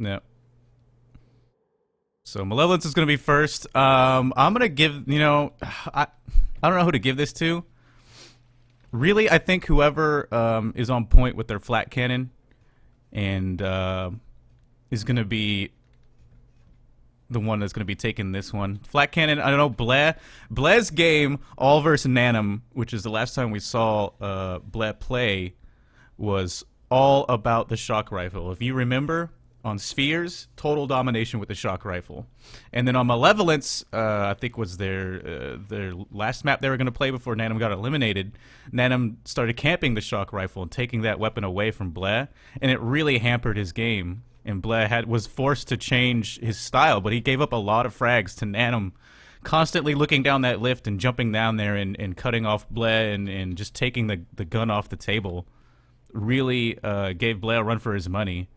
Yeah. So Malevolence is going to be first. I'm going to give, I don't know who to give this to. Really, I think whoever is on point with their flat cannon and is going to be the one that's going to be taking this one. Flat cannon, I don't know, Bleh's game, all versus Nanum, which is the last time we saw Bleh play, was all about the shock rifle. If you remember, on Spheres, total domination with the shock rifle. And then on Malevolence, I think was their last map they were going to play before Nanum got eliminated, Nanum started camping the shock rifle and taking that weapon away from Bleh, and it really hampered his game. And Bleh was forced to change his style, but he gave up a lot of frags to Nanum, constantly looking down that lift and jumping down there and cutting off Bleh and just taking the gun off the table. Really gave Bleh a run for his money.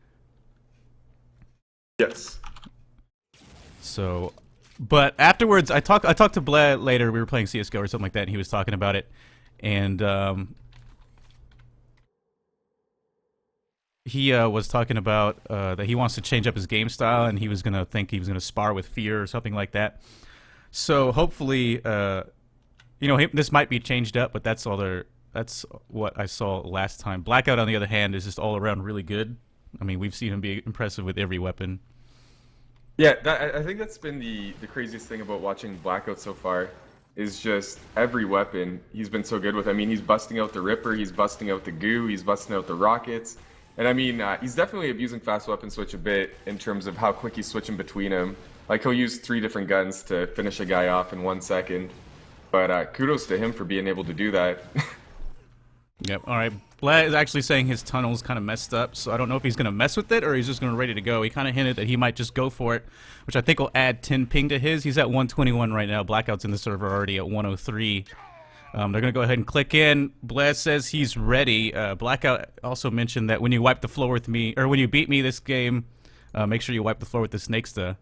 Yes. So, but afterwards, I talked to Bleh later. We were playing CS:GO or something like that, and he was talking about it, and he was talking about that he wants to change up his game style, and he was gonna spar with Fear or something like that. So hopefully, this might be changed up, but that's what I saw last time. Blackout, on the other hand, is just all around really good. I mean, we've seen him be impressive with every weapon. Yeah, I think that's been the craziest thing about watching Blackout so far, is just every weapon he's been so good with. I mean, he's busting out the Ripper, he's busting out the Goo, he's busting out the Rockets. And I mean, he's definitely abusing fast weapon switch a bit in terms of how quick he's switching between them. Like, he'll use 3 different guns to finish a guy off in 1 second. But kudos to him for being able to do that. Yep, alright. Bleh is actually saying his tunnel's kind of messed up, so I don't know if he's going to mess with it or he's just going to ready to go. He kind of hinted that he might just go for it, which I think will add 10 ping to his. He's at 121 right now. Blackout's in the server already at 103. They're going to go ahead and click in. Bleh says he's ready. Blackout also mentioned that when you wipe the floor with me, or when you beat me this game, make sure you wipe the floor with the Snakesta.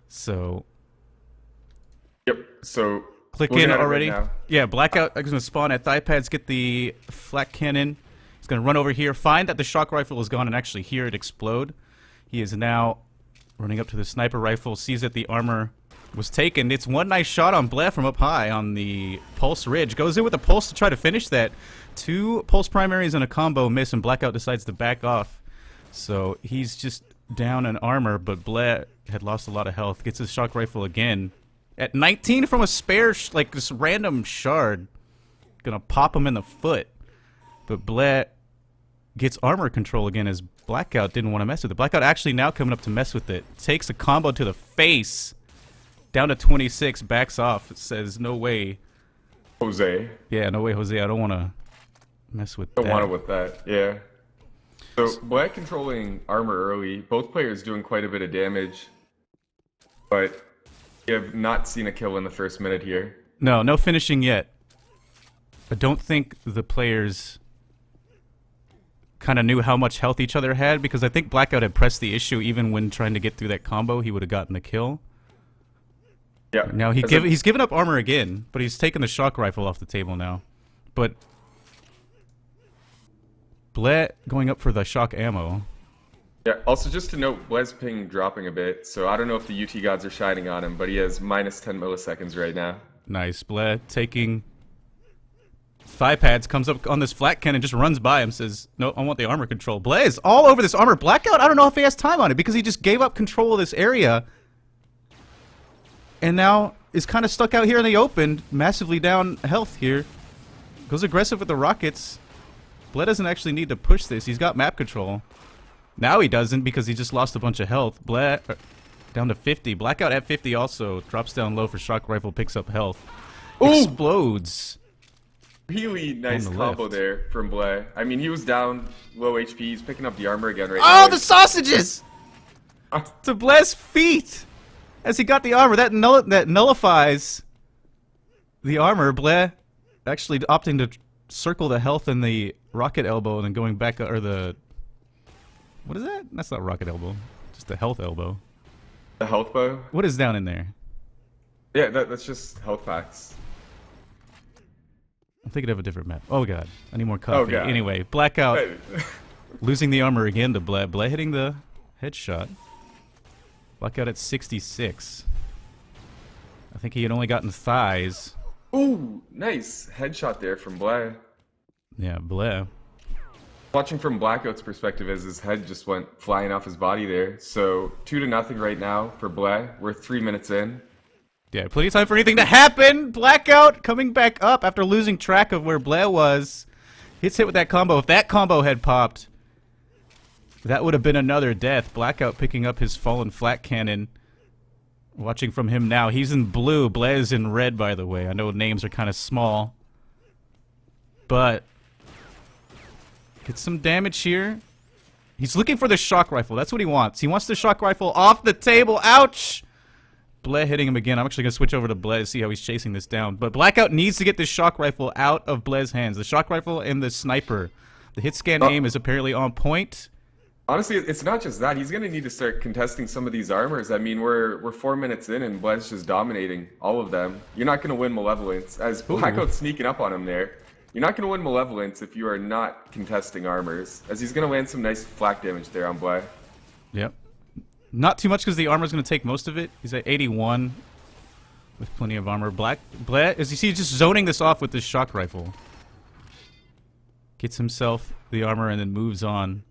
So... Yep, so... Click in already. Right, yeah, Blackout is going to spawn at thigh pads, get the flat cannon. He's going to run over here, find that the shock rifle is gone, and actually hear it explode. He is now running up to the sniper rifle, sees that the armor was taken. It's one nice shot on Blair from up high on the pulse ridge. Goes in with a pulse to try to finish that. 2 pulse primaries and a combo miss, and Blackout decides to back off. So he's just down in armor, but Blair had lost a lot of health. Gets his shock rifle again. At 19 from a spare, like this random shard. Gonna pop him in the foot. But Bleh gets armor control again as Blackout didn't want to mess with it. Blackout actually now coming up to mess with it. Takes a combo to the face. Down to 26, backs off. It says, no way. Jose. Yeah, no way, Jose. I don't want to mess with that. Don't want it with that, yeah. So, Bleh controlling armor early. Both players doing quite a bit of damage. But... you have not seen a kill in the first minute here. No, no finishing yet. I don't think the players kind of knew how much health each other had, because I think Blackout had pressed the issue even when trying to get through that combo. He would have gotten the kill. Yeah. Now he's given up armor again, but he's taken the shock rifle off the table now. But Bleh going up for the shock ammo. Yeah, also just to note, Bleh's ping dropping a bit, so I don't know if the UT gods are shining on him, but he has minus 10 milliseconds right now. Nice. Bleh taking thigh pads, comes up on this flat cannon, just runs by him, says, no, I want the armor control. Bleh is all over this armor. Blackout, I don't know if he has time on it, because he just gave up control of this area, and now is kind of stuck out here in the open, massively down health here. Goes aggressive with the rockets. Bleh doesn't actually need to push this. He's got map control. Now he doesn't, because he just lost a bunch of health. Bleh down to 50. Blackout at 50 also. Drops down low for shock rifle, picks up health. Ooh. Explodes. Really nice combo there from Bleh. I mean, he was down low HP. He's picking up the armor again right now. Oh, the sausages! To Bleh's feet! As he got the armor, that nullifies the armor. Bleh actually opting to circle the health in the rocket elbow and then going back, or the... what is that? That's not rocket elbow. Just the health elbow. The health bow? What is down in there? Yeah, that's just health packs. I'm thinking of a different map. Oh god, I need more coffee. Oh, god. Anyway, Blackout losing the armor again to Bleh. Bleh hitting headshot. Blackout at 66. I think he had only gotten thighs. Ooh, nice headshot there from Blair. Yeah, Blair. Watching from Blackout's perspective as his head just went flying off his body there. So 2-0 right now for Blair. We're 3 minutes in. Yeah, plenty of time for anything to happen. Blackout coming back up after losing track of where Blair was. Gets hit with that combo. If that combo had popped, that would have been another death. Blackout picking up his fallen flat cannon. Watching from him now. He's in blue. Blair is in red, by the way. I know names are kind of small. But get some damage here. He's looking for the shock rifle. That's what he wants. He wants the shock rifle off the table. Ouch! Bleh hitting him again. I'm actually going to switch over to Bleh to see how he's chasing this down. But Blackout needs to get this shock rifle out of Bleh's hands. The shock rifle and the sniper. The hit scan aim is apparently on point. Honestly, it's not just that. He's going to need to start contesting some of these armors. I mean, we're 4 minutes in and Bleh's just dominating all of them. You're not going to win Malevolence. As Blackout's sneaking up on him there. You're not going to win Malevolence if you are not contesting armors. As he's going to land some nice flak damage there on Bleh. Yep. Not too much because the armor's going to take most of it. He's at 81 with plenty of armor. Bleh, as you see, just zoning this off with this shock rifle. Gets himself the armor and then moves on.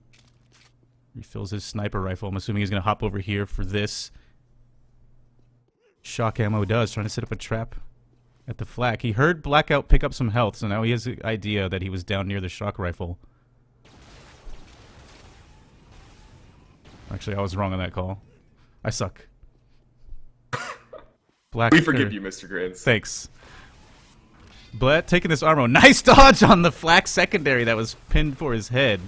Refills his sniper rifle. I'm assuming he's going to hop over here for this. Shock ammo does. Trying to set up a trap at the flak. He heard Blackout pick up some health, so now he has the idea that he was down near the shock rifle. Actually, I was wrong on that call. I suck. We forgive you, Mr. Grins. Thanks. Bleh taking this armor. Nice dodge on the flak secondary that was pinned for his head.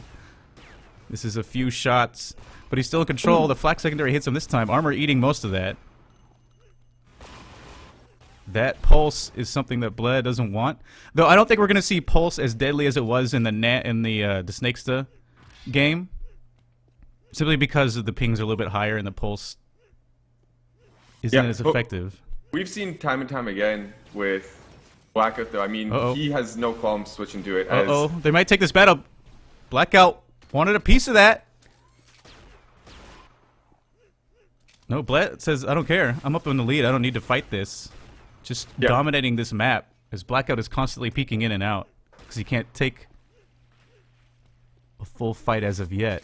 This is a few shots, but he's still in control. The flak secondary hits him this time. Armor eating most of that. That pulse is something that Bleh doesn't want. Though I don't think we're going to see pulse as deadly as it was in the Snakesta game. Simply because the pings are a little bit higher and the pulse isn't as effective. We've seen time and time again with Blackout, though. I mean, he has no qualms switching to it. They might take this battle. Blackout wanted a piece of that. No, Bleh says, I don't care. I'm up in the lead. I don't need to fight this. Just dominating this map as Blackout is constantly peeking in and out because he can't take a full fight as of yet.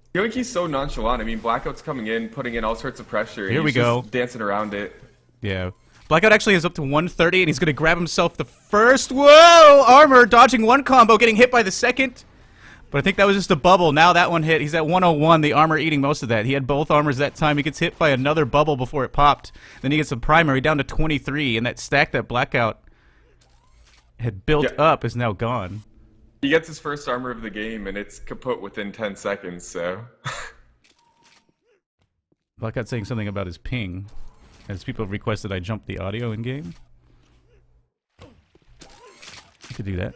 I feel like he's so nonchalant. I mean, Blackout's coming in, putting in all sorts of pressure. Here we go. Just dancing around it. Yeah. Blackout actually is up to 130, and he's going to grab himself the first. Whoa! Armor dodging one combo, getting hit by the second. But I think that was just a bubble. Now that one hit. He's at 101. The armor eating most of that. He had both armors that time. He gets hit by another bubble before it popped. Then he gets a primary down to 23, and that stack that Blackout had built up is now gone. He gets his first armor of the game, and it's kaput within 10 seconds, so... Blackout saying something about his ping, as people have requested I jump the audio in-game. I could do that.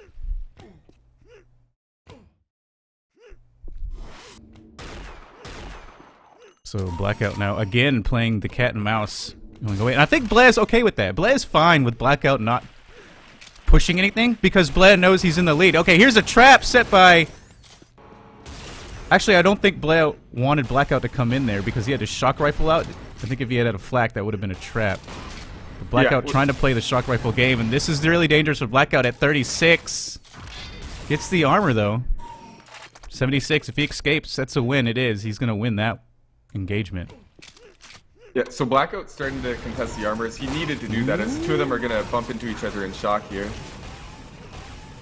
So Blackout now, again, playing the cat and mouse. And I think Bleh's okay with that. Bleh's fine with Blackout not pushing anything because Bleh knows he's in the lead. Okay, here's a trap set by... Actually, I don't think Bleh wanted Blackout to come in there because he had his shock rifle out. I think if he had a flak, that would have been a trap. But Blackout trying to play the shock rifle game, and this is really dangerous for Blackout at 36. Gets the armor, though. 76. If he escapes, that's a win. It is. He's going to win that engagement. Yeah, so Blackout's starting to contest the armors. He needed to do that as the two of them are going to bump into each other in shock here.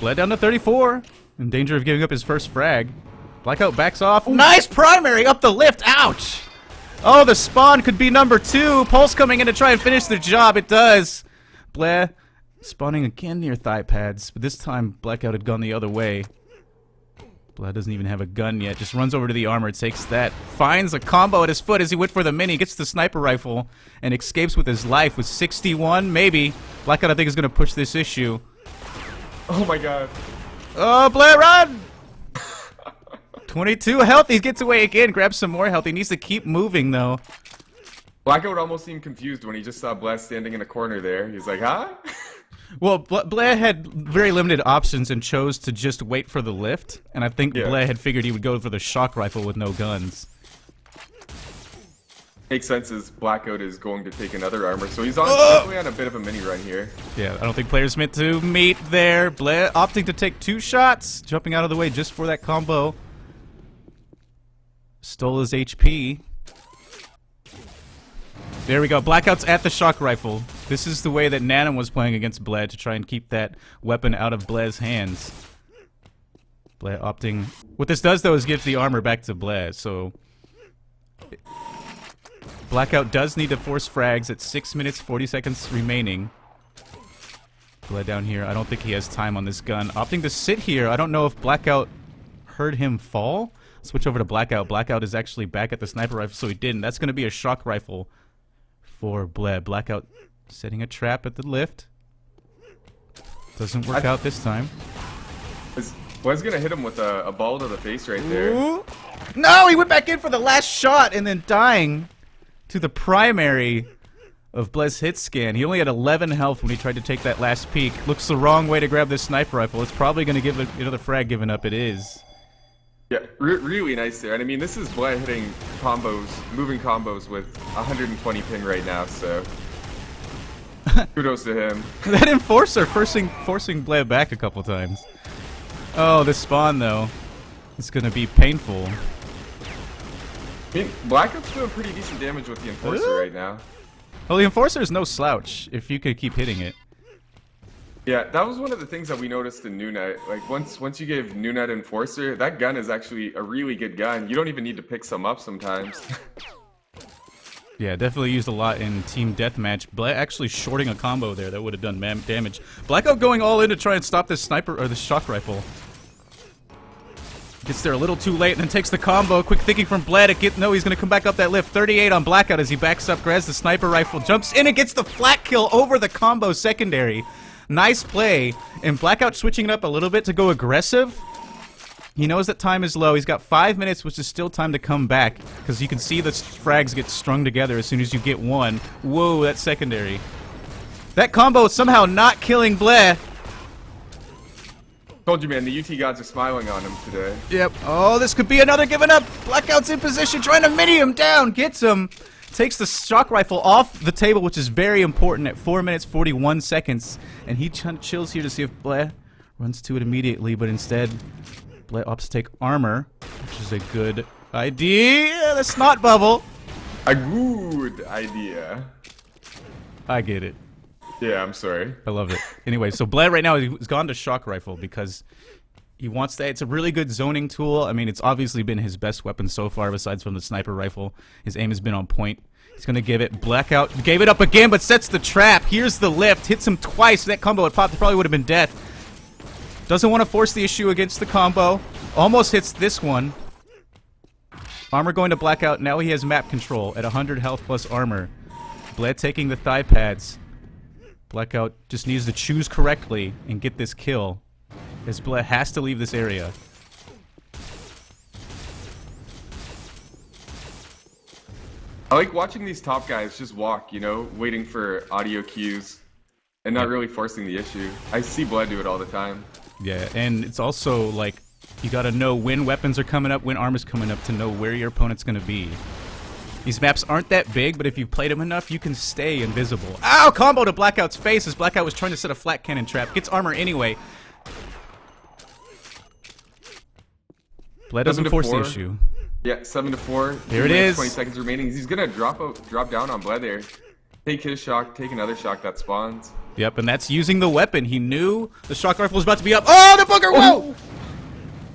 Bled down to 34. In danger of giving up his first frag. Blackout backs off. Nice primary up the lift. Ouch! Oh, the spawn could be number 2. Pulse coming in to try and finish the job. It does. Bleh spawning again near thigh pads. But this time, Blackout had gone the other way. Bleh doesn't even have a gun yet. Just runs over to the armor, takes that. Finds a combo at his foot as he went for the mini. Gets the sniper rifle and escapes with his life with 61, maybe. Blackout, I think, is going to push this issue. Oh my god. Oh, Bleh, run! 22 health. He gets away again. Grabs some more health. He needs to keep moving, though. Blackout almost seemed confused when he just saw Bleh standing in a corner there. He's like, huh? Well, Bleh had very limited options and chose to just wait for the lift. And I think Bleh had figured he would go for the shock rifle with no guns. Makes sense as Blackout is going to take another armor, so he's definitely on a bit of a mini run here. Yeah, I don't think players meant to meet there. Blair opting to take 2 shots, jumping out of the way just for that combo. Stole his HP. There we go. Blackout's at the shock rifle. This is the way that Nanem was playing against Blair to try and keep that weapon out of Blair's hands. Blair opting... What this does, though, is gives the armor back to Blair, so... Blackout does need to force frags at 6 minutes, 40 seconds remaining. Blair down here. I don't think he has time on this gun. Opting to sit here. I don't know if Blackout heard him fall. Switch over to Blackout. Blackout is actually back at the sniper rifle, so he didn't. That's going to be a shock rifle for Blair. Blackout setting a trap at the lift. Doesn't work out this time. Was going to hit him with a ball to the face right there. Ooh. No, he went back in for the last shot and then dying to the primary of Blair's hit scan. He only had 11 health when he tried to take that last peek. Looks the wrong way to grab this sniper rifle. It's probably going to give another frag given up. It is. Yeah, really nice there. And I mean, this is Blair hitting combos, moving combos with 120 ping right now, so kudos to him. That Enforcer forcing Blair back a couple times. Oh, this spawn, though. It's going to be painful. I mean, Blackout's doing pretty decent damage with the Enforcer right now. Well, the Enforcer is no slouch if you could keep hitting it. Yeah, that was one of the things that we noticed in New Net. Like, once you gave New Net Enforcer, that gun is actually a really good gun. You don't even need to pick some up sometimes. Yeah, definitely used a lot in Team Deathmatch. Blair actually shorting a combo there that would have done damage. Blackout going all in to try and stop this sniper or this shock rifle. Gets there a little too late and then takes the combo. Quick thinking from Blair to get... No, he's going to come back up that lift. 38 on Blackout as he backs up, grabs the sniper rifle, jumps in and gets the flat kill over the combo secondary. Nice play. And Blackout switching it up a little bit to go aggressive. He knows that time is low. He's got 5 minutes, which is still time to come back. Because you can see the frags get strung together as soon as you get one. Whoa, that's secondary. That combo is somehow not killing Blair. Told you, man, the UT gods are smiling on him today. Yep. Oh, this could be another giving up. Blackout's in position, trying to mini him down. Gets him. Takes the shock rifle off the table, which is very important at 4 minutes, 41 seconds. And he chills here to see if Blair runs to it immediately, but instead, Blair opts to take armor, which is a good idea. The snot bubble. A good idea. I get it. Yeah, I'm sorry. I love it. Anyway, so Blair right now has gone to shock rifle because he wants that. It's a really good zoning tool. I mean, it's obviously been his best weapon so far besides from the sniper rifle. His aim has been on point. He's going to give it. Blackout gave it up again, but sets the trap. Here's the lift. Hits him twice. That combo had popped. It probably would have been death. Doesn't want to force the issue against the combo. Almost hits this one. Armor going to Blackout. Now he has map control at 100 health plus armor. Blair taking the thigh pads. Blackout just needs to choose correctly and get this kill, as Blair has to leave this area. I like watching these top guys just walk, you know, waiting for audio cues and not really forcing the issue. I see Blair do it all the time. Yeah, and it's also like you gotta know when weapons are coming up, when armor's coming up to know where your opponent's gonna be. These maps aren't that big, but if you've played them enough, you can stay invisible. Ow! Combo to Blackout's face as Blackout was trying to set a flat cannon trap. Gets armor anyway. Blair doesn't force the issue. Yeah, 7-4. There it is. 20 seconds remaining. He's gonna drop down on Blair there. Take his shock, take another shock that spawns. Yep, and that's using the weapon. He knew the shock rifle was about to be up. Oh, the booger! Whoa!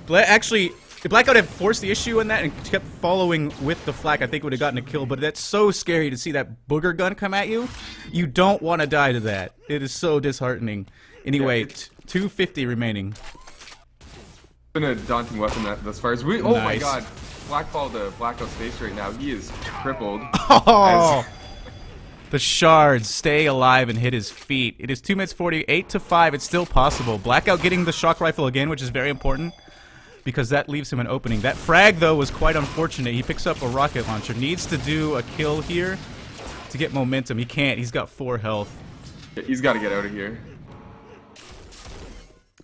Blair actually... If Blackout had forced the issue in that and kept following with the flak, I think would have gotten a kill, but that's so scary to see that booger gun come at you. You don't want to die to that. It is so disheartening. Anyway, Yeah, 250 remaining. It's been a daunting weapon thus far. Oh Nice. my god. Blackball to Blackout's face right now. He is crippled. Oh! The shards stay alive and hit his feet. It is 2 minutes 48 to 5. It's still possible. Blackout getting the shock rifle again, which is very important, because that leaves him an opening. That frag, though, was quite unfortunate. He picks up a rocket launcher. Needs to do a kill here to get momentum. He can't. He's got 4 health. He's got to get out of here.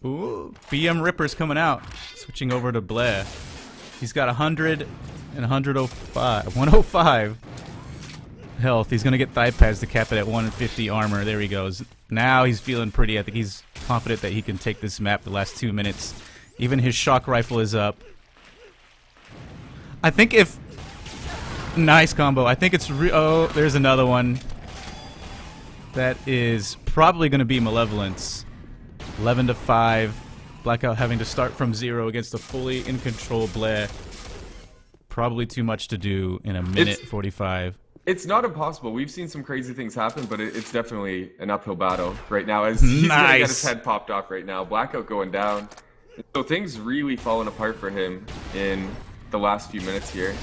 Ooh, BM Ripper's coming out. Switching over to Blair. He's got 100 and 105. 105. health. He's going to get thigh pads to cap it at 150 armor. There he goes. Now he's feeling pretty. I think he's confident that he can take this map the last 2 minutes. Even his shock rifle is up. I think if... Nice combo. I think it's... Oh, there's another one. That is probably going to be Malevolence. 11-5. Blackout having to start from 0 against a fully in control Blair. Probably too much to do in a minute 45. It's not impossible. We've seen some crazy things happen, but it's definitely an uphill battle right now. As he's gonna get his head popped off right now. Blackout going down. So things really falling apart for him in the last few minutes here.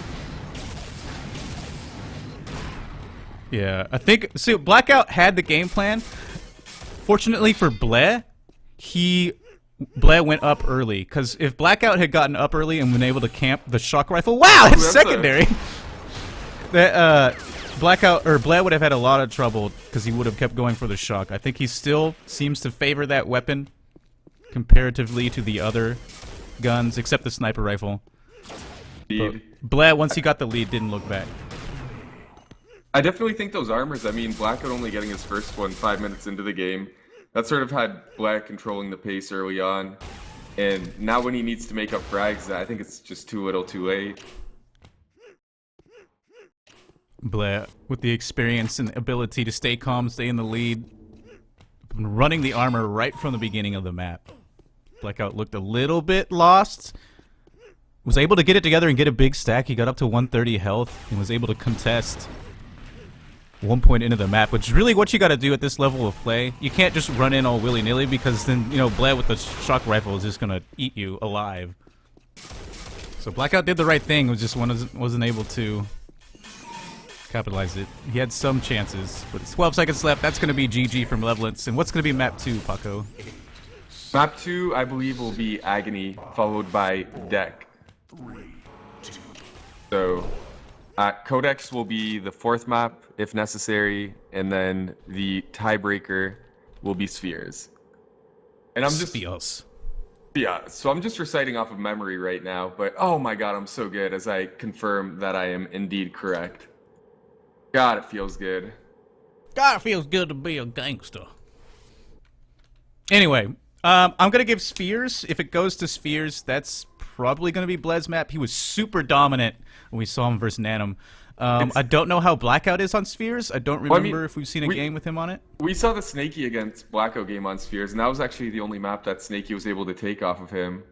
Yeah, I think... So Blackout had the game plan. Fortunately for Blair, Blair went up early, because if Blackout had gotten up early and been able to camp the shock rifle, wow, that's secondary. That Blair would have had a lot of trouble because he would have kept going for the shock. I think he still seems to favor that weapon comparatively to the other guns, except the sniper rifle. But Blair, once he got the lead, didn't look back. I definitely think those armors. I mean, Blackout only getting his first one 5 minutes into the game. That sort of had Blair controlling the pace early on, and now when he needs to make up frags, I think it's just too little, too late. Blair, with the experience and ability to stay calm, stay in the lead, running the armor right from the beginning of the map. Blackout looked a little bit lost. Was able to get it together and get a big stack. He got up to 130 health and was able to contest 1 point into the map, which is really what you got to do at this level of play. You can't just run in all willy-nilly, because then, you know, Blair with the shock rifle is just going to eat you alive. So Blackout did the right thing, was just wasn't able to capitalize it. He had some chances, but 12 seconds left. That's going to be GG from Malevolence. And what's going to be map 2, Paco? Map 2, I believe, will be Agony, followed by Deck. So, Codex will be the 4th map, if necessary, and then the tiebreaker will be Spheres. And I'm just... Spheres. Yeah, so I'm just reciting off of memory right now, but oh my god, I'm so good as I confirm that I am indeed correct. God, it feels good. God, it feels good to be a gangster. Anyway, I'm going to give Spheres. If it goes to Spheres, that's probably going to be Blair's map. He was super dominant when we saw him versus Nanum. I don't know how Blackout is on Spheres. I don't remember if we've seen a game with him on it. We saw the Snaky against Blackout game on Spheres, and that was actually the only map that Snaky was able to take off of him.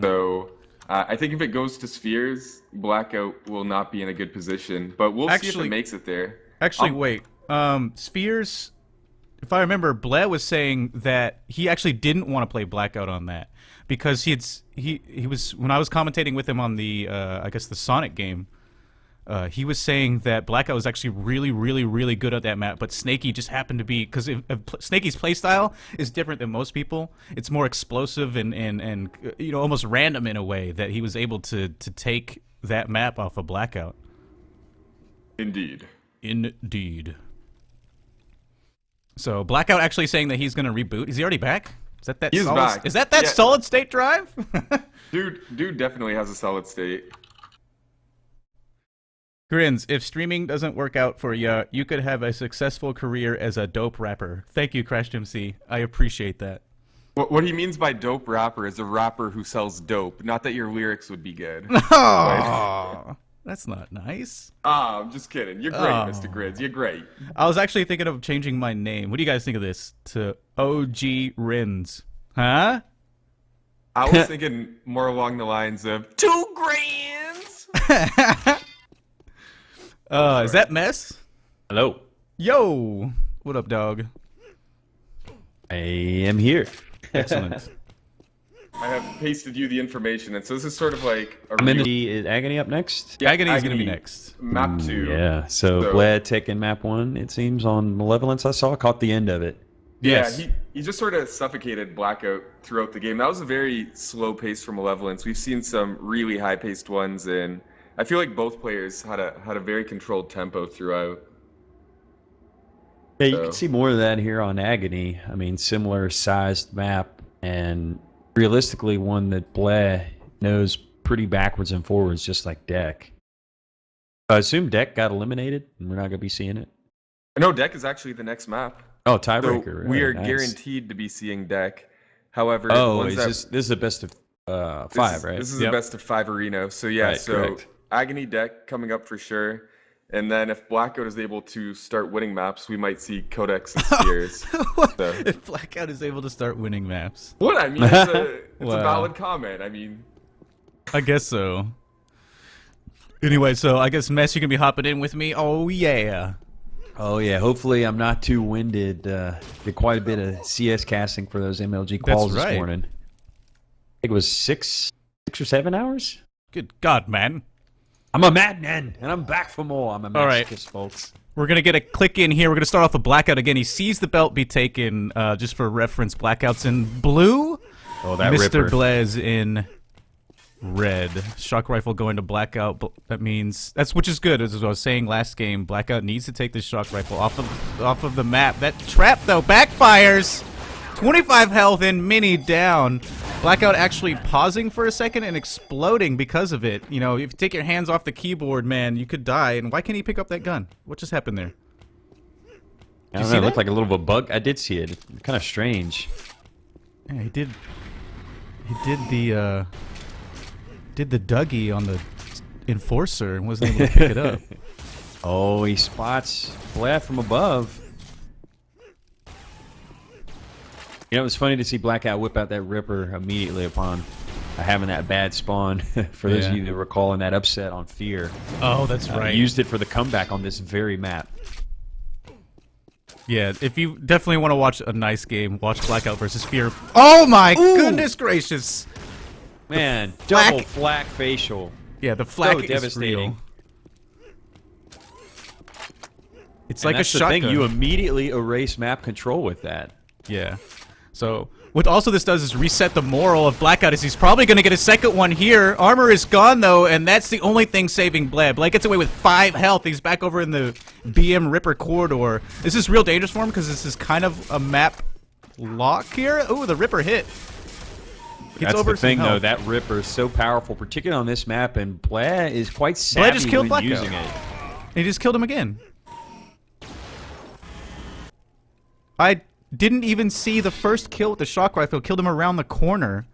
So I think if it goes to Spheres, Blackout will not be in a good position, but we'll see if it makes it there. Actually, wait. Spheres, if I remember, Blair was saying that he actually didn't want to play Blackout on that because he was, when I was commentating with him on the I guess the Sonic game, he was saying that Blackout was actually really good at that map, but Snaky just happened to be, because Snaky's playstyle is different than most people. It's more explosive and you know, almost random in a way, that he was able to take that map off of Blackout. Indeed. So Blackout actually saying that he's going to reboot. Is he already back? Is that He's solid, back. Is that solid state drive? Dude definitely has a solid state. Grins, if streaming doesn't work out for you, you could have a successful career as a dope rapper. Thank you, Crashed MC. I appreciate that. What he means by dope rapper is a rapper who sells dope, not that your lyrics would be good. Oh, that's not nice. I'm just kidding. You're great, Mr. Grins. You're great. I was actually thinking of changing my name. What do you guys think of this? To OG Rins. Huh? I was thinking more along the lines of 2 grands. Is that Mess? Hello. Yo. What up, dog? I am here. Excellent. I have pasted you the information, and so this is sort of like a Is Agony up next? Yeah, Agony is going to be next. Map 2. Yeah, so Blair taking map 1, it seems, on Malevolence. I caught the end of it. Yes. Yeah, he just sort of suffocated Blackout throughout the game. That was a very slow pace for Malevolence. We've seen some really high-paced ones, and I feel like both players had a very controlled tempo throughout. Yeah, you can see more of that here on Agony. I mean, similar sized map, and realistically one that Blair knows pretty backwards and forwards, just like Deck. I assume Deck got eliminated, and we're not going to be seeing it. No, Deck is actually the next map. Oh, So tiebreaker. we are nice. guaranteed to be seeing Deck. However, the Oh, ones this is the best of five, right? This is the best of 5 arena. So yeah, Right, correct. Agony Deck coming up for sure. And then if Blackout is able to start winning maps, we might see Codex and Spheres. So. If Blackout is able to start winning maps. What? I mean, it's a Wow. valid comment. I mean, I guess so. Anyway, so I guess, Mess, you can be hopping in with me. Oh, yeah. Oh yeah, hopefully I'm not too winded. Did quite a bit of CS casting for those MLG calls right. this morning. I think it was 6 or 7 hours. Good God, man. I'm a madman, and I'm back for more. I'm a masochist, folks. We're going to get a click in here. We're going to start off with Blackout again. He sees the belt be taken. Just for reference, Blackout's in blue. Oh, that Mr. Ripper. Blez in red. Shock rifle going to Blackout. That means which is good. As I was saying last game, Blackout needs to take this shock rifle off of the map. That trap though backfires. 25 health and Mini down. Blackout actually pausing for a second and exploding because of it. You know, if you take your hands off the keyboard, man, you could die. And why can't he pick up that gun? What just happened there? I don't know, it looked like a little bit of a bug. I did see it. Kind of strange. Yeah, he did the Dougie on the Enforcer and wasn't able to pick it up. Oh, he spots Blair from above. You know, it was funny to see Blackout whip out that Ripper immediately upon having that bad spawn. For those of you that recall in that upset on Fear. Oh, that's right. Used it for the comeback on this very map. Yeah, if you definitely want to watch a nice game, watch Blackout versus Fear. Oh my goodness gracious! Man, flak. double flak facial. Yeah, the flak So is devastating. real. It's And like a that's the shotgun. thing, you immediately erase map control with that. Yeah. So, what also this does is reset the moral of Blackout, as he's probably going to get a second one here. Armor is gone, though, and that's the only thing saving Blair. Blair gets away with 5 health. He's back over in the BM Ripper corridor. This is real dangerous for him, because this is kind of a map lock here. Ooh, the Ripper hit. Gets That's over the thing, some though. health. That Ripper is so powerful, particularly on this map, and Blair is quite savvy Blair just killed when Blackout. using it. He just killed him again. I didn't even see the first kill with the shock rifle. Killed him around the corner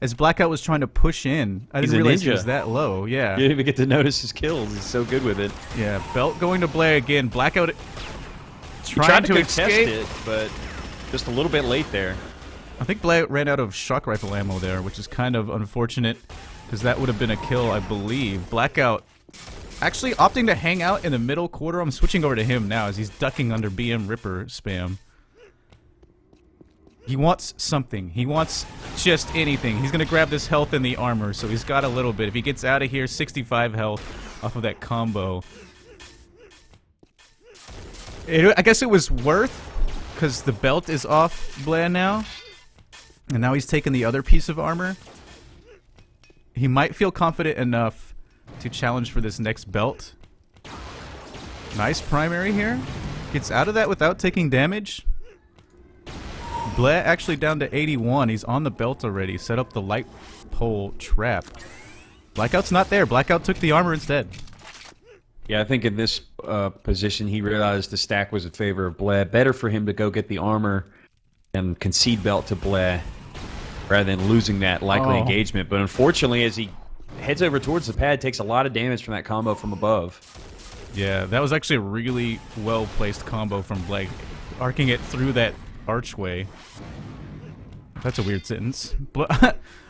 as Blackout was trying to push in. I He's didn't a realize he ninja. was that low. Yeah. You didn't even get to notice his kills. He's so good with it. Yeah. Belt going to Blair again. Blackout He trying tried to contest escape. it, but just a little bit late there. I think Blair ran out of shock rifle ammo there, which is kind of unfortunate because that would have been a kill, I believe. Blackout actually opting to hang out in the middle quarter. I'm switching over to him now as he's ducking under BM Ripper spam. He wants something. He wants just anything. He's going to grab this health and the armor, so he's got a little bit. If he gets out of here, 65 health off of that combo. I guess it was worth, because the belt is off Blair now. And now he's taken the other piece of armor. He might feel confident enough to challenge for this next belt. Nice primary here. Gets out of that without taking damage. Blair actually down to 81. He's on the belt already. Set up the light pole trap. Blackout's not there. Blackout took the armor instead. Yeah, I think in this position he realized the stack was in favor of Blair. Better for him to go get the armor and concede belt to Blair rather than losing that likely engagement. But unfortunately, as he heads over towards the pad, takes a lot of damage from that combo from above. Yeah, that was actually a really well-placed combo from Blake. Arcing it through that archway. That's a weird sentence.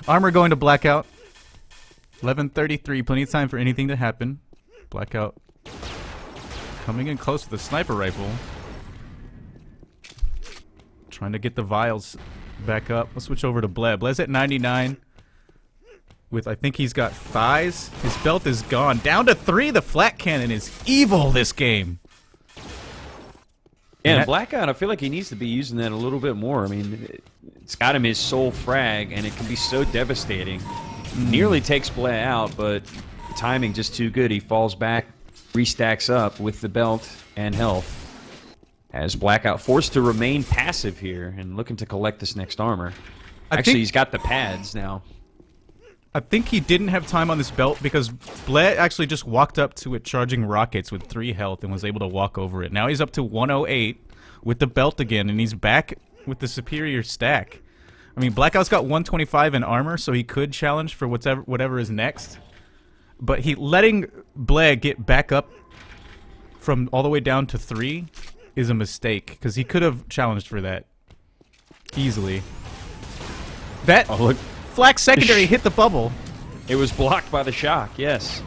Armor going to Blackout. 11:33, plenty of time for anything to happen. Blackout coming in close with the sniper rifle. Trying to get the vials back up. Let's switch over to Bleb. Bleb's at 99. With, I think he's got thighs. His belt is gone. Down to 3. The flat cannon is evil this game. Yeah, and Blackout, I feel like he needs to be using that a little bit more. I mean, it's got him his sole frag, and it can be so devastating. Nearly takes Blair out, but the timing just too good. He falls back, restacks up with the belt and health. As Blackout forced to remain passive here and looking to collect this next armor. Actually, he's got the pads now. I think he didn't have time on this belt because Blair actually just walked up to it charging rockets with 3 health and was able to walk over it. Now he's up to 108 with the belt again, and he's back with the superior stack. I mean, Blackout's got 125 in armor, so he could challenge for whatever is next. But letting Blair get back up from all the way down to 3 is a mistake, because he could have challenged for that easily. That flak secondary hit the bubble. It was blocked by the shock, yes.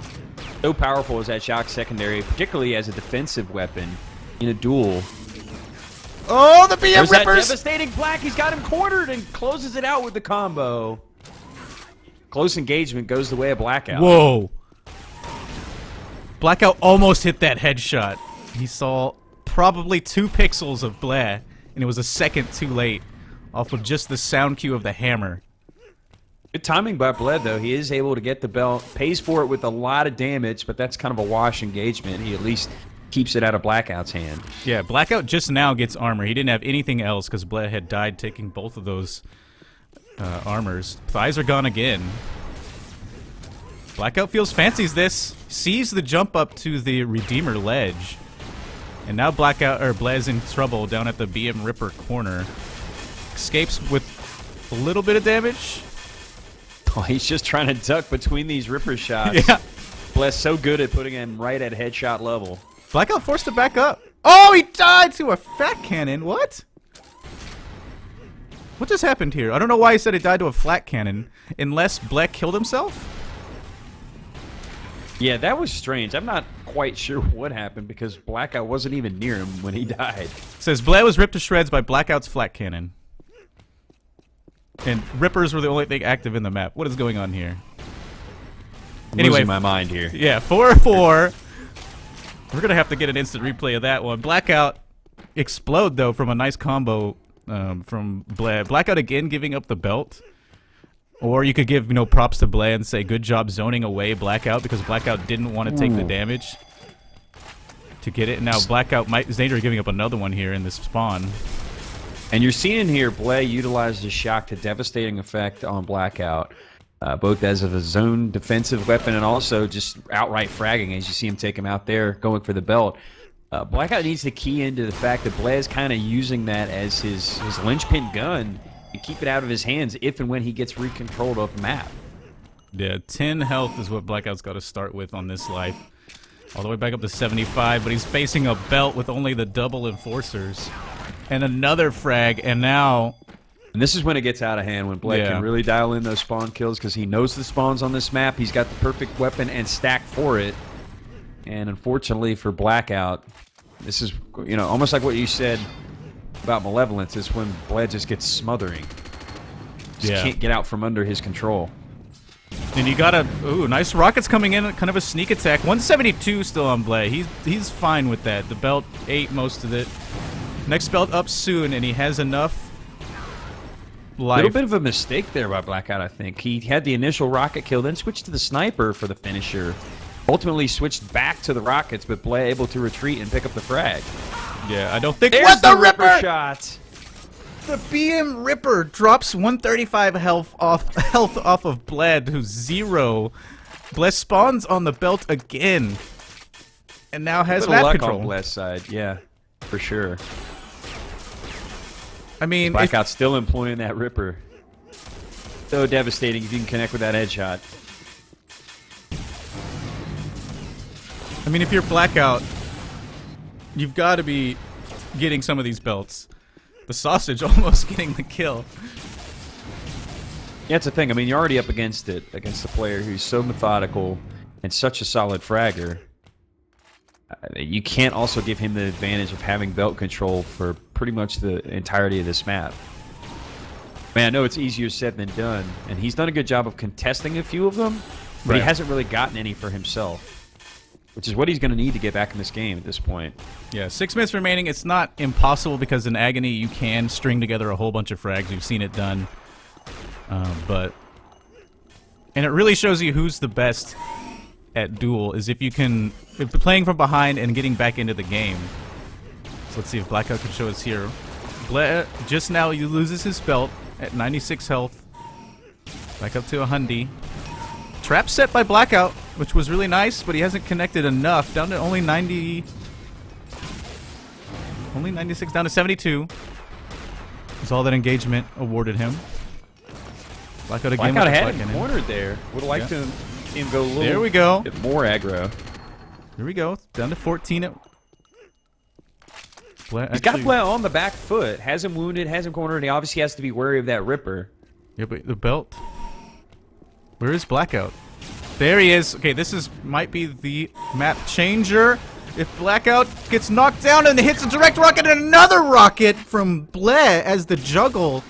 So powerful is that shock secondary, particularly as a defensive weapon in a duel. Oh, the BM There's Rippers! That devastating flak. He's got him cornered and closes it out with the combo. Close engagement goes the way of Blackout. Whoa. Blackout almost hit that headshot. He saw probably 2 pixels of Blair, and it was a second too late off of just the sound cue of the hammer. Good timing by Blair, though. He is able to get the belt, pays for it with a lot of damage, but that's kind of a wash engagement. He at least keeps it out of Blackout's hand. Yeah, Blackout just now gets armor. He didn't have anything else because Blair had died taking both of those armors. Thighs are gone again. Blackout feels fancies this. Sees the jump up to the Redeemer ledge. And now Blair's in trouble down at the BM Ripper corner. Escapes with a little bit of damage. Oh, he's just trying to duck between these Ripper shots. Yeah. Blair's so good at putting him right at headshot level. Blackout forced to back up. Oh, he died to a fat cannon. What? What just happened here? I don't know why he said he died to a flat cannon, unless Black killed himself. Yeah, that was strange. I'm not quite sure what happened because Blackout wasn't even near him when he died. Says Blair was ripped to shreds by Blackout's flat cannon. And Rippers were the only thing active in the map. What is going on here? I'm Anyway, losing my mind here. Yeah, 4-4. We're going to have to get an instant replay of that one. Blackout explode, though, from a nice combo from Blair. Blackout again giving up the belt. Or you could give, props to Blair and say, good job zoning away Blackout, because Blackout didn't want to take the damage to get it. And now Blackout is danger giving up another one here in this spawn. And you're seeing here, Blair utilized his shock to devastating effect on Blackout, both as of a zone defensive weapon and also just outright fragging, as you see him take him out there, going for the belt. Blackout needs to key into the fact that Blair's kind of using that as his linchpin gun and keep it out of his hands if and when he gets recontrolled off the map. Yeah, 10 health is what Blackout's got to start with on this life. All the way back up to 75, but he's facing a belt with only the double enforcers. And another frag, and now... And this is when it gets out of hand, when Blair can really dial in those spawn kills, because he knows the spawns on this map. He's got the perfect weapon and stack for it. And unfortunately for Blackout, this is, almost like what you said about Malevolence, is when Blair just gets smothering. Just can't get out from under his control. And you got nice rockets coming in, kind of a sneak attack. 172 still on Blair. He's fine with that. The belt ate most of it. Next belt up soon, and he has enough life. A little bit of a mistake there by Blackout, I think. He had the initial rocket kill, then switched to the sniper for the finisher. Ultimately switched back to the rockets, but Blair able to retreat and pick up the frag. Yeah, I don't think... There's the Ripper shot! The BM Ripper drops 135 health off of Blair to 0. Blair spawns on the belt again. And now has map luck control. On Blair's side, yeah, for sure. I mean, Blackout's still employing that Ripper. So devastating if you can connect with that headshot. I mean, if you're Blackout, you've got to be getting some of these belts. The sausage almost getting the kill. Yeah, it's a thing. I mean, you're already up against it, against a player who's so methodical and such a solid fragger. You can't also give him the advantage of having belt control for pretty much the entirety of this map. Man, I know it's easier said than done, and he's done a good job of contesting a few of them, but he hasn't really gotten any for himself, which is what he's going to need to get back in this game at this point. Yeah, 6 minutes remaining. It's not impossible because in Agony you can string together a whole bunch of frags. We've seen it done. And it really shows you who's the best at Duel, is if playing from behind and getting back into the game. So let's see if Blackout can show us here. Blair just now loses his belt at 96 health. Back up to 100. Trap set by Blackout, which was really nice, but he hasn't connected enough. Down to only 90... Only 96, down to 72. Is all that engagement awarded him. Blackout again. Blackout had him cornered there. Would have liked him go a little there we go. bit more aggro. Here we go. Down to 14. He's got Blair on the back foot. Has him wounded, has him cornered, and he obviously has to be wary of that Ripper. Yeah, but the belt. Where is Blackout? There he is. Okay, this might be the map changer. If Blackout gets knocked down and hits a direct rocket and another rocket from Blair as the juggle.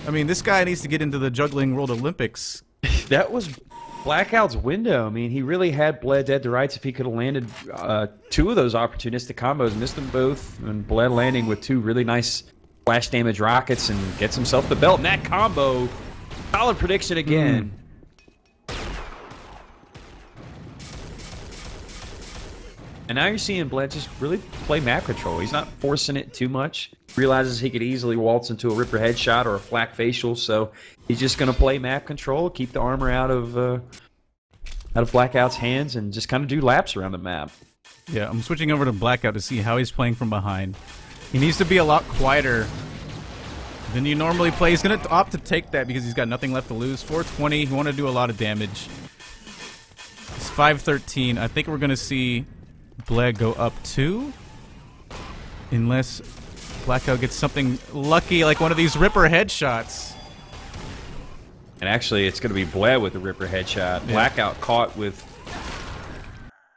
I mean, this guy needs to get into the juggling World Olympics. That was Blackout's window. I mean, he really had Blair dead to rights if he could have landed 2 of those opportunistic combos. Missed them both, and Blair landing with 2 really nice flash damage rockets and gets himself the belt. And that combo, solid prediction again. And now you're seeing Blair just really play map control. He's not forcing it too much. Realizes he could easily waltz into a Ripper headshot or a flak facial, so he's just going to play map control, keep the armor out of Blackout's hands, and just kind of do laps around the map. Yeah, I'm switching over to Blackout to see how he's playing from behind. He needs to be a lot quieter than you normally play. He's going to opt to take that because he's got nothing left to lose. 420, he want to do a lot of damage. It's 513. I think we're going to see Blair go up 2. Unless Blackout gets something lucky like one of these Ripper headshots. And actually, it's going to be Blair with the Ripper headshot. Yeah. Blackout caught with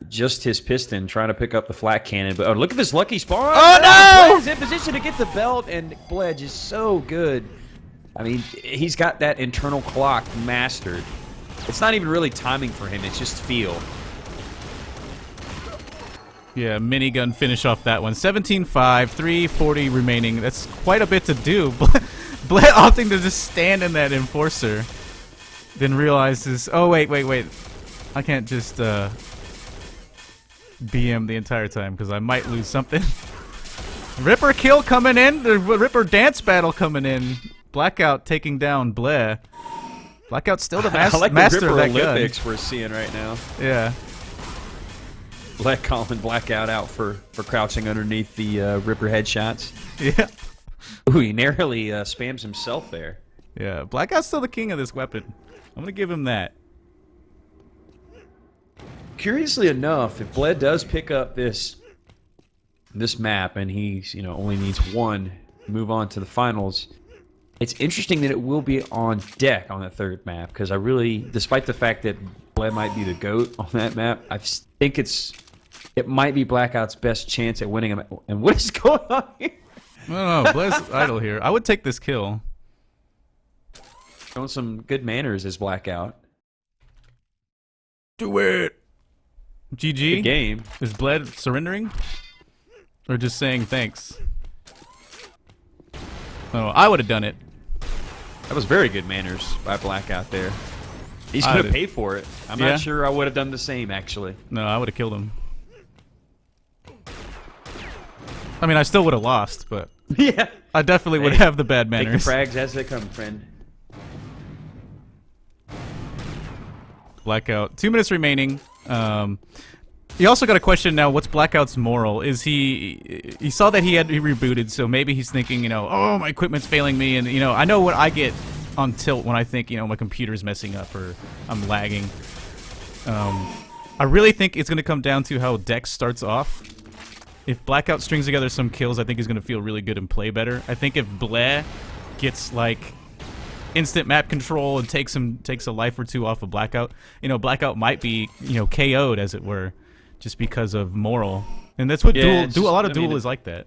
just his piston trying to pick up the flak cannon. But look at this lucky spawn. Oh, no! Blair's in position to get the belt, and Blair is so good. I mean, he's got that internal clock mastered. It's not even really timing for him. It's just feel. Yeah, minigun finish off that one. 17-5, 340 remaining. That's quite a bit to do. Blair opting to just stand in that enforcer. Then realizes, oh, wait. I can't just BM the entire time because I might lose something. Ripper kill coming in. The Ripper dance battle coming in. Blackout taking down Blair. Blackout's still the master the master of that Olympics gun. We're seeing right now. Yeah. Blair calling Blackout out for crouching underneath the Ripper headshots. Yeah. Ooh, he narrowly spams himself there. Yeah, Blackout's still the king of this weapon. I'm gonna give him that. Curiously enough, if Blair does pick up this map and he's only needs 1 to move on to the finals, it's interesting that it will be on deck on the 3rd map because I really, despite the fact that Blair might be the GOAT on that map, I think it might be Blackout's best chance at winning him. And what is going on here? No, Blair's idle here. I would take this kill. Showing some good manners as Blackout. Do it. GG. Good game. Is Blair surrendering? Or just saying thanks? Oh, I would have done it. That was very good manners by Blackout there. He's going to pay for it. I'm not sure I would have done the same, actually. No, I would have killed him. I mean, I still would have lost, but yeah, I definitely would have the bad manners. Take the frags as they come, friend. Blackout. 2 minutes remaining. You also got a question now. What's Blackout's moral? Is he saw that he rebooted, so maybe he's thinking, oh, my equipment's failing me, and I know what I get on tilt when I think my computer's messing up or I'm lagging. I really think it's gonna come down to how Dex starts off. If Blackout strings together some kills, I think he's gonna feel really good and play better. I think if Blair gets like instant map control and takes a life or 2 off of Blackout, Blackout might be KO'd as it were, just because of moral. And that's what a lot of Duel is like that.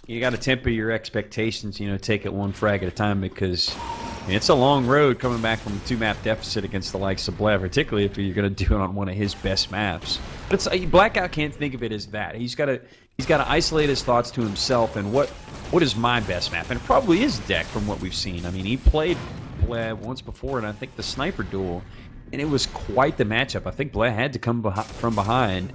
You got to temper your expectations, take it 1 frag at a time because it's a long road coming back from a 2-map deficit against the likes of Blair, particularly if you're going to do it on one of his best maps. But Blackout can't think of it as that. He's got to isolate his thoughts to himself and what is my best map, and it probably is Deck from what we've seen. I mean, he played Blair once before, and I think the sniper duel, and it was quite the matchup. I think Blair had to come from behind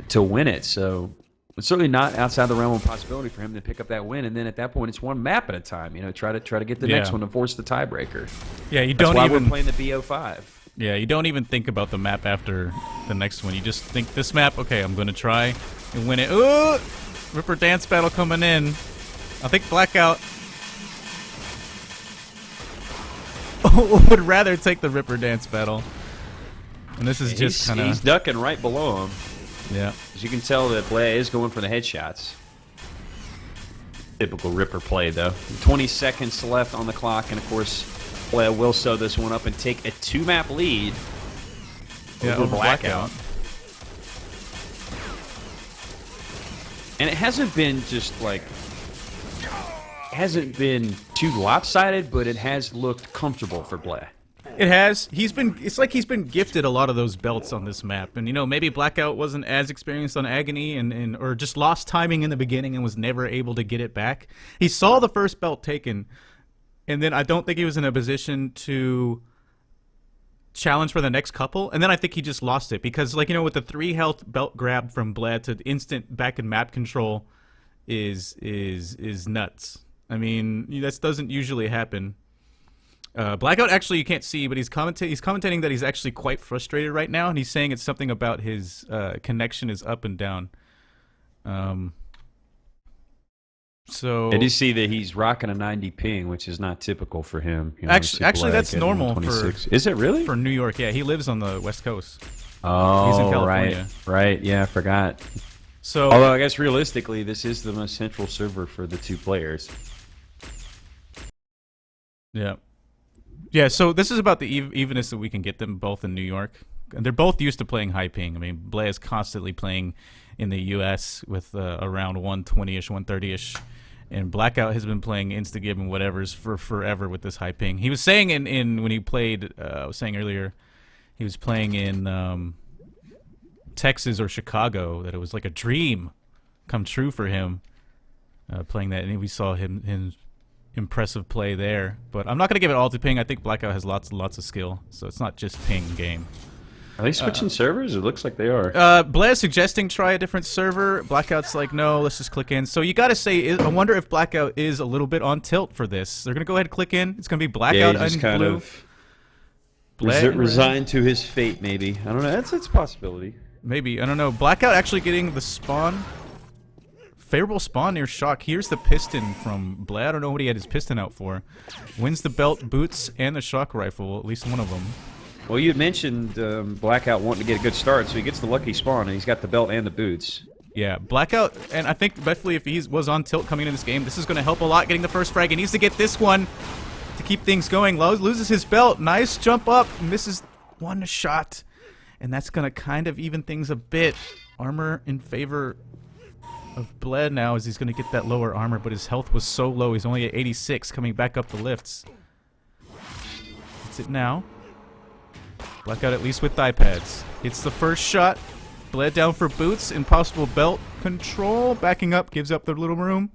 to win it. So It's certainly not outside the realm of possibility for him to pick up that win, and then at that point, it's one map at a time. You know, try to get the next one and force the tiebreaker. Yeah, you That's don't why even we're playing the BO5. Yeah, you don't even think about the map after the next one. You just think this map. Okay, I'm gonna try and win it. Ooh, Ripper dance battle coming in. I think Blackout would rather take the Ripper dance battle, and this is just kind of he's ducking right below him. Yeah. As you can tell, that Blair is going for the headshots. Typical Ripper play, though. 20 seconds left on the clock, and of course, Blair will sew this one up and take a 2-map lead over Blackout. And it hasn't been just like... It hasn't been too lopsided, but it has looked comfortable for Blair. It has. It's like he's been gifted a lot of those belts on this map. And, you know, maybe Blackout wasn't as experienced on Agony or just lost timing in the beginning and was never able to get it back. He saw the first belt taken, and then I don't think he was in a position to challenge for the next couple. And then I think he just lost it because, like, you know, with the 3 health belt grab from Blair to instant back in map control is nuts. I mean, that doesn't usually happen. Blackout, actually, you can't see, but he's commentating that he's actually quite frustrated right now, and he's saying it's something about his connection is up and down. So I do see that he's rocking a 90 ping, which is not typical for him. You know, actually, that's normal for. Is it really for New York? Yeah, he lives on the West Coast. Oh, he's in California. Right. Yeah, I forgot. So, although I guess realistically, this is the most central server for the 2 players. Yeah. Yeah, so this is about the evenness that we can get them both in New York. And they're both used to playing high ping. I mean, Blair is constantly playing in the U.S. with around 120-ish, 130-ish. And Blackout has been playing Instagib and whatevers for forever with this high ping. He was saying when he played, I was saying earlier, he was playing in Texas or Chicago, that it was like a dream come true for him playing that. And we saw him impressive play there, but I'm not going to give it all to ping. I think Blackout has lots of skill, so it's not just ping game. Are they switching servers? It looks like they are. Blair's suggesting try a different server. Blackout's like, no, let's just click in. So you got to say, I wonder if Blackout is a little bit on tilt for this. They're going to go ahead and click in. It's going to be Blackout and kind blue. Of resigned to his fate, maybe. I don't know. That's a possibility. Maybe. I don't know. Blackout actually getting the spawn. Favorable spawn near Shock. Here's the piston from Blair. I don't know what he had his piston out for. Wins the belt, boots, and the shock rifle, at least one of them. Well, you had mentioned Blackout wanting to get a good start, so he gets the lucky spawn, and he's got the belt and the boots. Yeah, Blackout, and I think definitely if he was on tilt coming into this game, this is going to help a lot getting the first frag. He needs to get this one to keep things going. Loses his belt. Nice jump up. Misses one shot. And that's going to kind of even things a bit. Armor in favor of Bled now as he's going to get that lower armor, but his health was so low. He's only at 86 coming back up the lifts. Hits it now. Blackout at least with thigh pads. Hits the first shot. Bled down for boots. Impossible belt control. Backing up. Gives up the little room.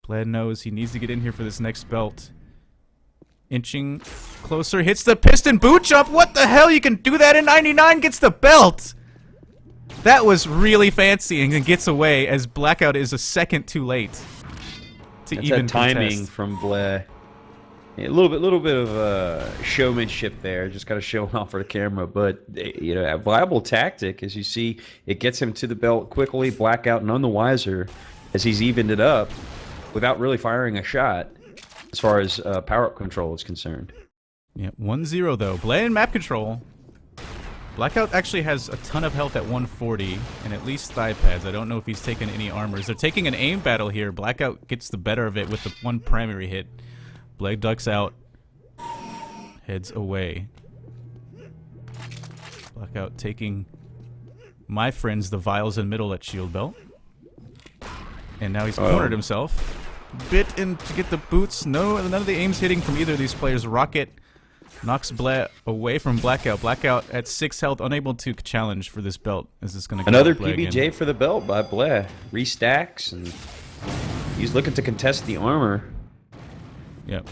Bled knows he needs to get in here for this next belt. Inching closer. Hits the piston boot jump. What the hell? You can do that in 99. Gets the belt. That was really fancy and gets away as Blackout is a second too late to That's even that timing contest. from Blair. A little bit of showmanship there, just kind of showing off for the camera. But you know, a viable tactic, as you see, it gets him to the belt quickly. Blackout none the wiser as he's evened it up without really firing a shot, as far as power-up control is concerned. Yeah, 1-0 though. Blair in map control. Blackout actually has a ton of health at 140 and at least thigh pads. I don't know if he's taken any armors. They're taking an aim battle here. Blackout gets the better of it with the one primary hit. Blade ducks out. Heads away. Blackout taking my friends the vials in middle at shield belt. And now he's cornered himself. Bit in to get the boots. No, none of the aims hitting from either of these players. Rocket knocks Blair away from Blackout. Blackout at 6 health, unable to challenge for this belt. Is this going to another PBJ for the belt by Blair? Restacks, and he's looking to contest the armor. Yep.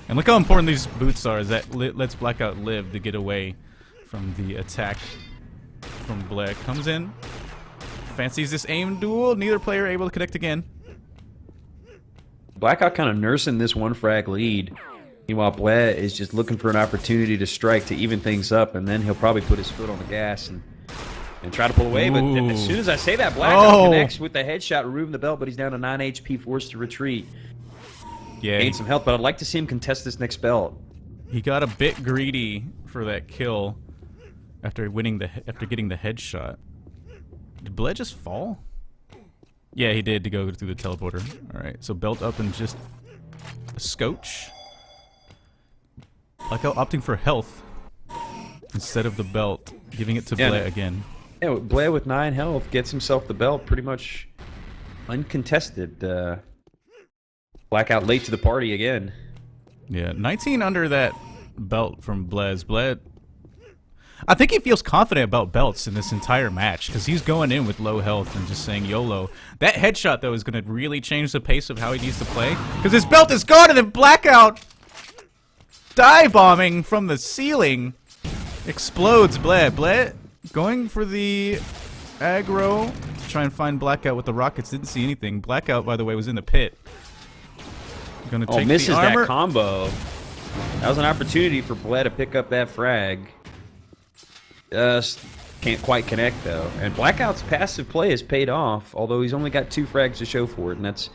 And look how important these boots are. Is that lets Blackout live to get away from the attack from Blair. Comes in, fancies this aim duel. Neither player able to connect again. Blackout kind of nursing this one frag lead. Meanwhile, Blair is just looking for an opportunity to strike to even things up, and then he'll probably put his foot on the gas and try to pull away. But as soon as I say that, Blackout connects with the headshot, removing the belt, but he's down to 9 HP, forced to retreat. Yeah, Gain some health, but I'd like to see him contest this next belt. He got a bit greedy for that kill after getting the headshot. Did Blair just fall? Yeah, he did to go through the teleporter. All right, so belt up and just a scotch. Blackout opting for health instead of the belt, giving it to Blair again. Yeah, Blair with 9 health gets himself the belt pretty much uncontested. Blackout late to the party again. Yeah, 19 under that belt from Blair. Blair, I think he feels confident about belts in this entire match because he's going in with low health and just saying YOLO. That headshot, though, is going to really change the pace of how he needs to play because his belt is gone and then Blackout dive bombing from the ceiling explodes Blair. Blair going for the aggro to try and find Blackout with the rockets. Didn't see anything. Blackout, by the way, was in the pit. Gonna take misses the armor. that combo. That was an opportunity for Blair to pick up that frag. Just can't quite connect though. And Blackout's passive play has paid off, although he's only got 2 frags to show for it, and that's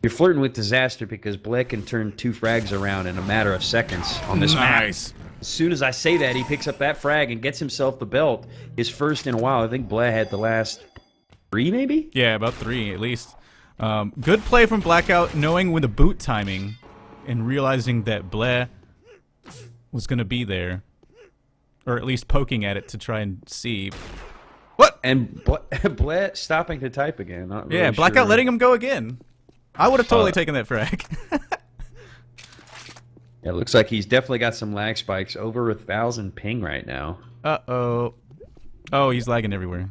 you're flirting with disaster because Blair can turn 2 frags around in a matter of seconds on this map. As soon as I say that, he picks up that frag and gets himself the belt. His first in a while. I think Blair had the last 3, maybe? Yeah, about 3 at least. Good play from Blackout, knowing with the boot timing and realizing that Blair was going to be there. Or at least poking at it to try and see. What? And Blair stopping to type again. Not really yeah, Blackout sure. letting him go again. I would have totally taken that frag. It looks like he's definitely got some lag spikes. Over 1,000 ping right now. Uh-oh. Oh, he's lagging everywhere.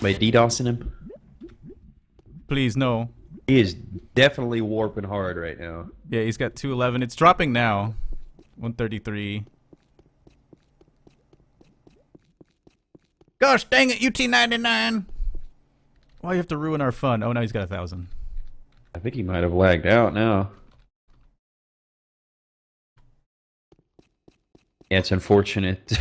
Wait, DDoSing him? Please, no. He is definitely warping hard right now. Yeah, he's got 211. It's dropping now. 133. Gosh dang it, UT99! Why do you have to ruin our fun? Oh, now he's got 1,000. I think he might have lagged out now. Yeah, it's unfortunate.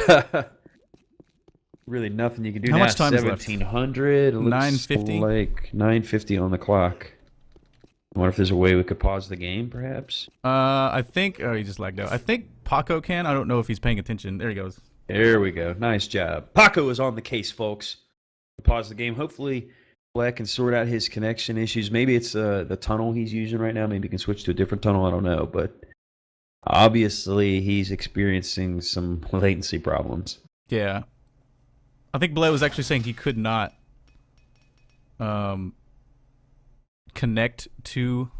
Really nothing you can do How now. much time is left? 1700. 950? Like 950 on the clock. I wonder if there's a way we could pause the game, perhaps? I think... Oh, he just lagged out. I think Paco can. I don't know if he's paying attention. There he goes. There we go. Nice job. Paco is on the case, folks. Pause the game. Hopefully, Black can sort out his connection issues. Maybe it's the tunnel he's using right now. Maybe he can switch to a different tunnel. I don't know. But obviously, he's experiencing some latency problems. Yeah. I think Blair was actually saying he could not connect to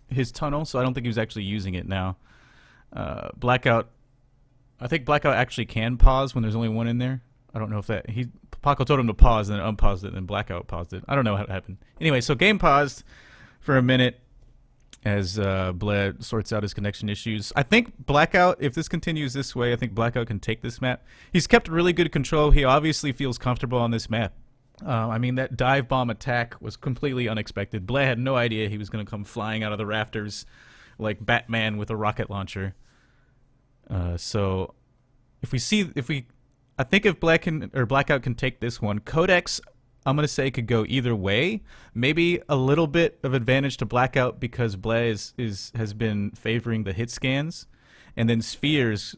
his tunnel, so I don't think he was actually using it now. Blackout... I think Blackout actually can pause when there's only one in there. I don't know if that... Paco told him to pause and then unpaused it and then Blackout paused it. I don't know how it happened. Anyway, so game paused for a minute as Blair sorts out his connection issues. I think Blackout, if this continues this way, I think Blackout can take this map. He's kept really good control. He obviously feels comfortable on this map. I mean, that dive bomb attack was completely unexpected. Blair had no idea he was going to come flying out of the rafters like Batman with a rocket launcher. So I think if Blackout can take this one, Codex, I'm gonna say could go either way. Maybe a little bit of advantage to Blackout because Blair has been favoring the hit scans, and then Spheres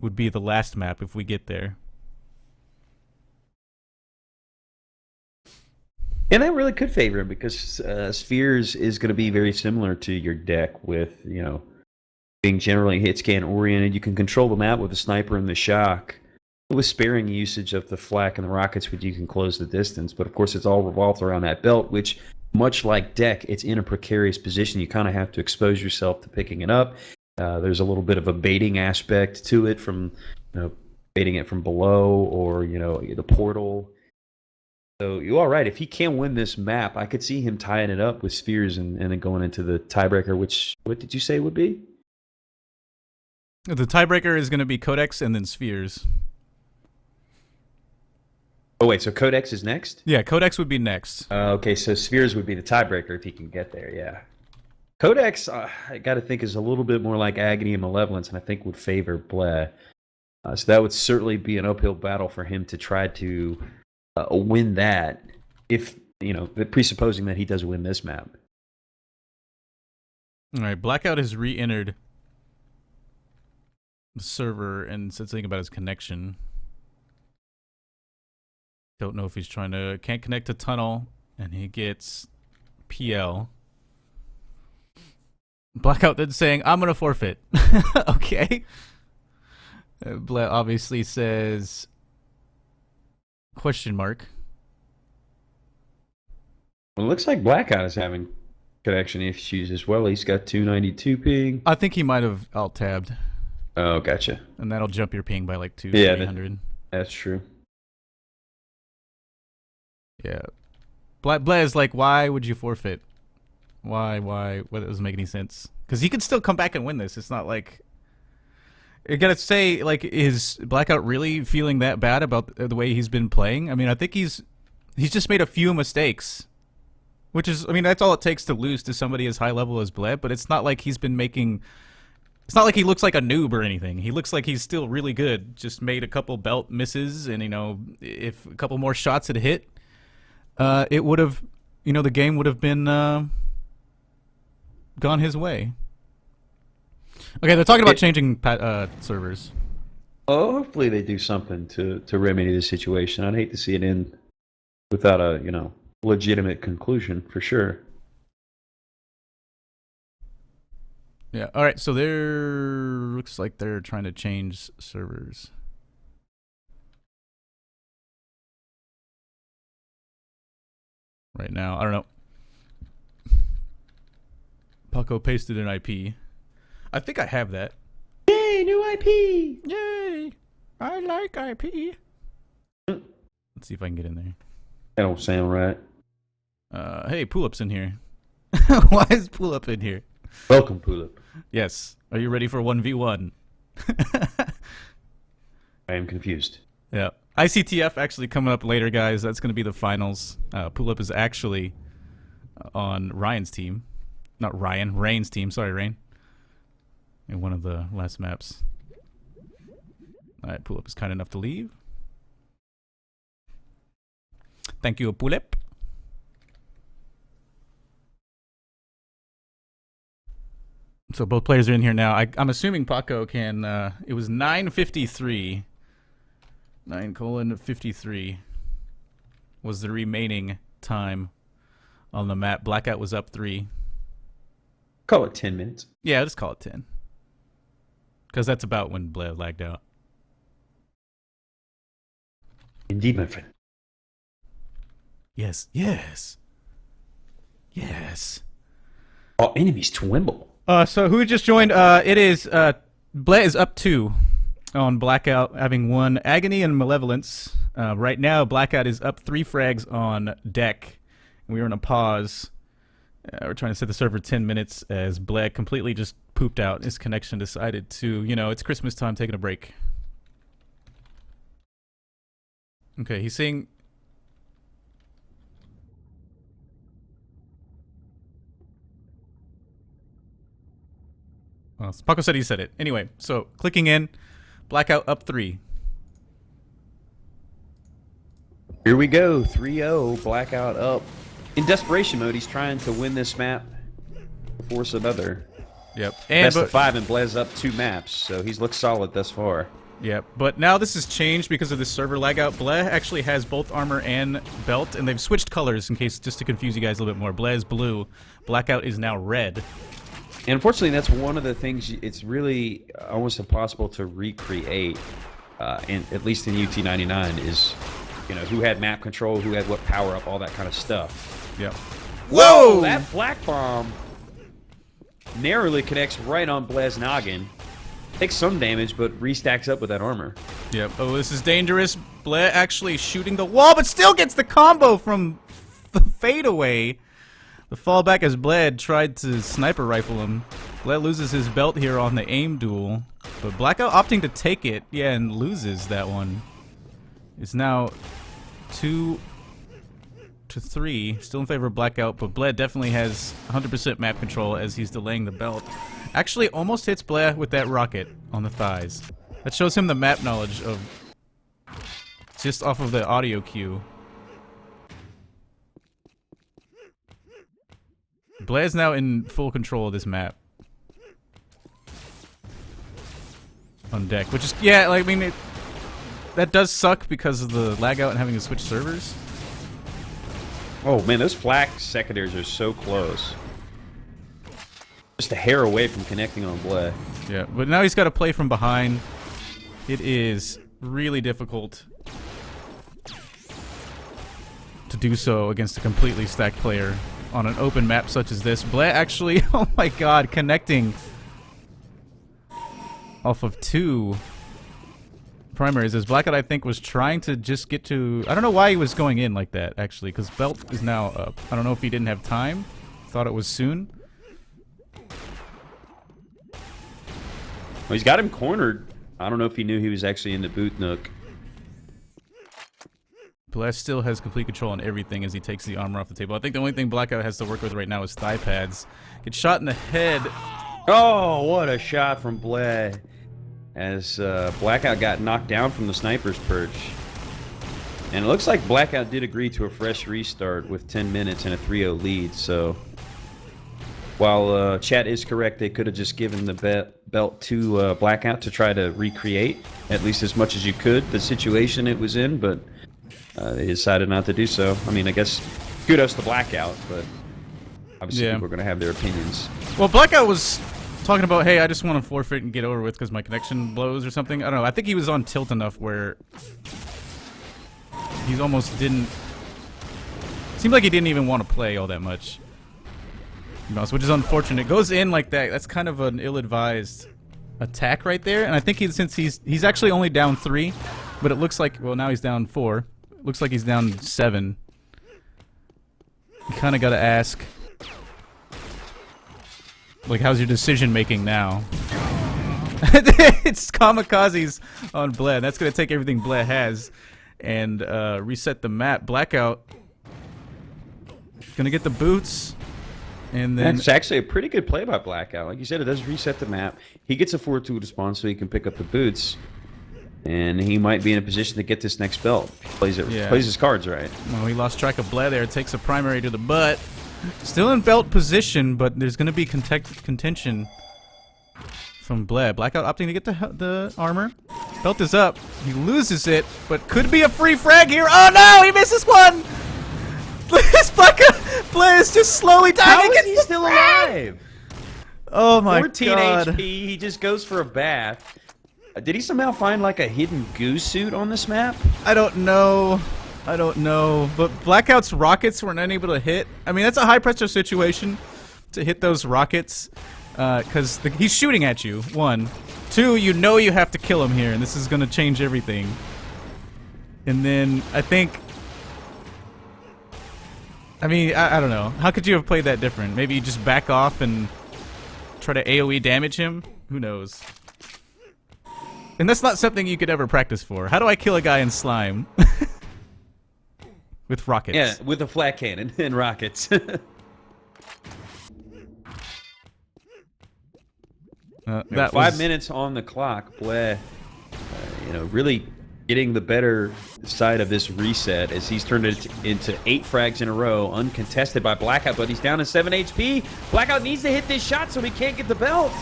would be the last map if we get there. And that really could favor him because Spheres is going to be very similar to your deck with, being generally hit scan oriented. You can control the map with the sniper and the shock with sparing usage of the flak and the rockets, which you can close the distance. But of course, it's all revolved around that belt, which, much like deck, it's in a precarious position. You kind of have to expose yourself to picking it up. There's a little bit of a baiting aspect to it from, baiting it from below or, the portal. So you're all right. If he can win this map, I could see him tying it up with Spheres and then going into the tiebreaker, which, what did you say would be? The tiebreaker is going to be Codex and then Spheres. Oh, wait, so Codex is next? Yeah, Codex would be next. Okay, so Spheres would be the tiebreaker if he can get there, yeah. Codex, I got to think, is a little bit more like Agony and Malevolence, and I think would favor bleh. So that would certainly be an uphill battle for him to try to win that, if, presupposing that he does win this map. All right, Blackout has re-entered the server and said something about his connection. Don't know if he's can't connect to tunnel, and he gets PL. Blackout then saying, I'm gonna forfeit. Okay. Bleh obviously says question mark. Well, it looks like Blackout is having connection issues as well. He's got 292 ping. I think he might have alt-tabbed. Oh, gotcha. And that'll jump your ping by like 300. That's true. Yeah. Bleh is like, why would you forfeit? Why? What doesn't make any sense? Because he could still come back and win this. It's not like... You gotta say, like, is Blackout really feeling that bad about the way he's been playing? I mean, I think he's just made a few mistakes. Which is, I mean, that's all it takes to lose to somebody as high level as Blair, but it's not like he's been making... It's not like he looks like a noob or anything. He looks like he's still really good. Just made a couple belt misses, and, if a couple more shots had hit, it would have, the game would have been gone his way. Okay, they're talking about changing servers. Oh, hopefully they do something to remedy the situation. I'd hate to see it end without a, legitimate conclusion, for sure. Yeah, alright, so looks like they're trying to change servers. Right now, I don't know. Paco pasted an IP. I think I have that. Yay, new IP! Yay! I like IP. Let's see if I can get in there. That don't sound right. Hey, Pulip's in here. Why is Pulip in here? Welcome, Pulip. Yes. Are you ready for 1v1? I am confused. Yeah. ICTF actually coming up later, guys. That's going to be the finals. Pulip is actually on Ryan's team. Not Ryan, Rain's team. Sorry, Rain. In one of the last maps. Alright, Pulip is kind enough to leave. Thank you, Pulip. So both players are in here now. I'm assuming Paco can... it was 9:53. 9:53 was the remaining time on the map. Blackout was up 3. Call it 10 minutes. Yeah, just call it 10. Because that's about when Blair lagged out. Indeed, my friend. Yes, yes. Yes. Our enemies tremble. So who just joined? It is, Blair is up 2 on Blackout, having won Agony and Malevolence. Right now, Blackout is up 3 frags on deck. We were in a pause. We're trying to set the server 10 minutes as Blair completely just pooped out. His connection decided to, it's Christmas time, taking a break. Okay, he's saying... Well, Paco said he said it. Anyway, so clicking in, Blackout up 3. Here we go, 3-0, Blackout up. In desperation mode, he's trying to win this map to force another. Yep. Best of 5, and Blair's up 2 maps, so he's looked solid thus far. Yep, but now this has changed because of this server lag out. Blair actually has both armor and belt, and they've switched colors in case, just to confuse you guys a little bit more. Blair is blue, Blackout is now red. And unfortunately, that's one of the things it's really almost impossible to recreate, at least in UT99, is, who had map control, who had what power up, all that kind of stuff. Yep. Whoa! That black bomb narrowly connects right on Blair's noggin. Takes some damage, but restacks up with that armor. Yep. Oh, this is dangerous. Blair actually shooting the wall, but still gets the combo from the fadeaway. The fallback as Blair tried to sniper rifle him. Blair loses his belt here on the aim duel, but Blackout opting to take it, and loses that one. Is now 2-3, still in favor of Blackout, but Blair definitely has 100% map control as he's delaying the belt. Actually, almost hits Blair with that rocket on the thighs. That shows him the map knowledge of just off of the audio cue. Blair's now in full control of this map. On deck, which is, yeah, like, I mean, that does suck because of the lag out and having to switch servers. Oh man, those flak secondaries are so close. Just a hair away from connecting on Bleh. Yeah, but now he's got to play from behind. It is really difficult to do so against a completely stacked player on an open map such as this. Bleh actually, oh my god, connecting off of 2 primaries as Blackout, I think, was trying to just get to... I don't know why he was going in like that, actually, because belt is now up. I don't know if he didn't have time. Thought it was soon. Well, he's got him cornered. I don't know if he knew he was actually in the boot nook. Bleh still has complete control on everything as he takes the armor off the table. I think the only thing Blackout has to work with right now is thigh pads. Gets shot in the head. Oh, what a shot from Bleh. As Blackout got knocked down from the sniper's perch. And it looks like Blackout did agree to a fresh restart with 10 minutes and a 3-0 lead, so... While chat is correct, they could have just given the belt to Blackout to try to recreate, at least as much as you could, the situation it was in, but they decided not to do so. I mean, I guess kudos to Blackout, but obviously people are going to have their opinions. Well, Blackout was talking about, hey, I just want to forfeit and get over with because my connection blows or something. I don't know. I think he was on tilt enough where he almost didn't... Seemed like he didn't even want to play all that much. Which is unfortunate. It goes in like that. That's kind of an ill-advised attack right there. And I think since he's actually only down 3, but it looks like, well, now he's down 4. It looks like he's down 7. You kind of got to ask, like, how's your decision making now? It's kamikazes on Bleh. That's gonna take everything Bleh has and reset the map. Blackout gonna get the boots. And then that's actually a pretty good play by Blackout. Like you said, it does reset the map. He gets a 4-2 response so he can pick up the boots. And he might be in a position to get this next belt. Plays his cards right. Well, he lost track of Blair there. Takes a primary to the butt. Still in belt position, but there's going to be contention from Blair. Blackout opting to get the armor. Belt is up. He loses it, but could be a free frag here. Oh no, he misses one! This Blair is just slowly dying. How is he still alive? Oh my 14 god. 14 HP, he just goes for a bath. Did he somehow find like a hidden goose suit on this map? I don't know. But Blackout's rockets were not able to hit. I mean, that's a high pressure situation to hit those rockets. Because he's shooting at you, 1. 2, you know you have to kill him here, and this is going to change everything. And then, I think... I mean, I don't know. How could you have played that different? Maybe you just back off and try to AoE damage him? Who knows? And that's not something you could ever practice for. How do I kill a guy in slime? With rockets. Yeah, with a flat cannon and rockets. 5 minutes on the clock. Bleh, really getting the better side of this reset as he's turned it into 8 frags in a row, uncontested by Blackout, but he's down to 7 HP. Blackout needs to hit this shot so he can't get the belt.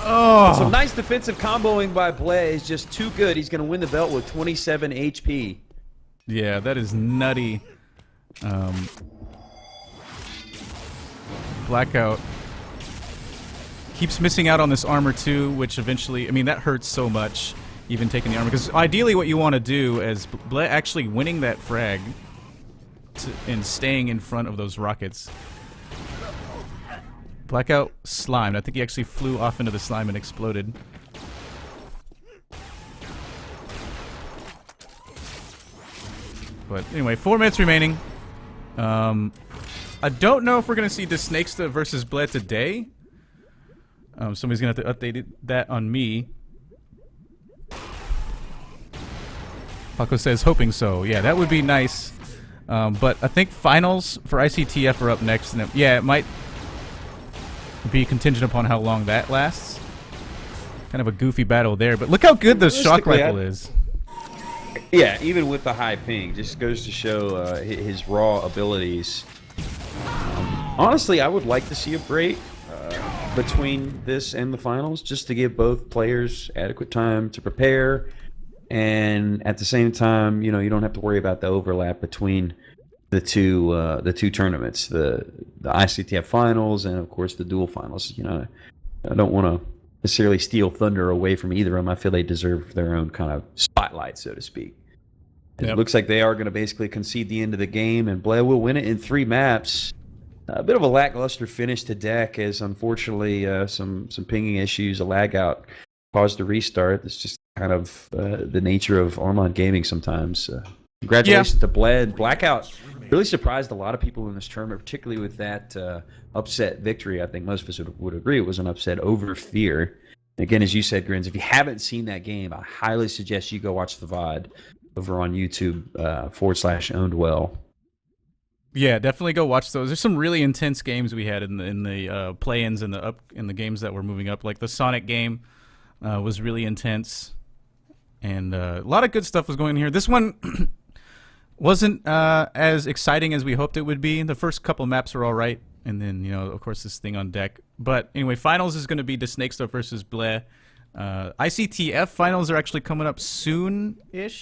Oh. Some nice defensive comboing by Bleh is just too good. He's going to win the belt with 27 HP. Yeah, that is nutty. Blackout keeps missing out on this armor too, which eventually, I mean, that hurts so much, even taking the armor. Because ideally what you want to do is Bleh actually winning that frag and staying in front of those rockets. Blackout slimed. I think he actually flew off into the slime and exploded. But anyway, 4 minutes remaining. I don't know if we're going to see the Snakesta versus Bleh today. Somebody's going to have to update that on me. Paco says, hoping so. Yeah, that would be nice. But I think finals for ICTF are up next. And it might be contingent upon how long that lasts. Kind of a goofy battle there. But look how good the shock rifle is. Yeah, even with the high ping, just goes to show his raw abilities. Honestly, I would like to see a break between this and the finals, just to give both players adequate time to prepare, and at the same time, you don't have to worry about the overlap between the two tournaments, the ICTF finals and of course the dual finals. I don't want to necessarily steal thunder away from either of them. I feel they deserve their own kind of spotlight, so to speak. Yep. It looks like they are going to basically concede the end of the game, and Blair will win it in 3 maps. A bit of a lackluster finish to deck, as unfortunately some pinging issues, a lag out, caused a restart. That's just kind of the nature of online gaming sometimes. Congratulations to Blair. Blackout really surprised a lot of people in this tournament, particularly with that upset victory. I think most of us would agree it was an upset over Fear. Again, as you said, Grins, if you haven't seen that game, I highly suggest you go watch the VOD over on YouTube /OwnedWell. Yeah, definitely go watch those. There's some really intense games we had in the play-ins and the games that were moving up. Like the Sonic game was really intense, and a lot of good stuff was going on here. This one wasn't as exciting as we hoped it would be. The first couple maps were all right, and then of course this thing on deck. But anyway, finals is going to be the Snake Stuff versus Blair. ICTF finals are actually coming up soon-ish.